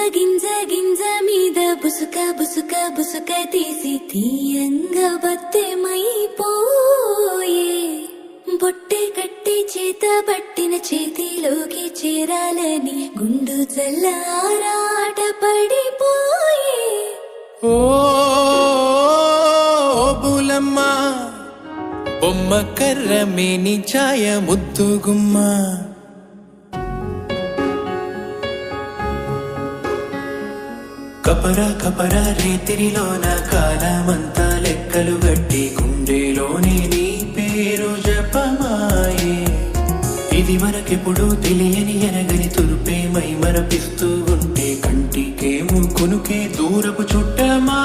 గింజ గింజ మీద బుసుక బుసుక బుసుక తీసి తీయంగా బత్తెమైపోయే బొట్టె కట్టి చేత పట్టిన చేతిలోకి చేరాలని గుండు చల్లారాట పడిపోయే ఓ బులమ్మ బొమ్మ కర్ర మేని ఛాయ ముద్దుగుమ్మ కపరా కపరా రేతిరిలోన కాలమంతా లెక్కలు గట్టి గుండెలోని నీ పేరు జపమాయే ఇది మనకెప్పుడు తెలియని ఎనగని తురుపేమై మరపిస్తూ ఉంటే కంటికేమో కొనుకే దూరపు చుట్టమా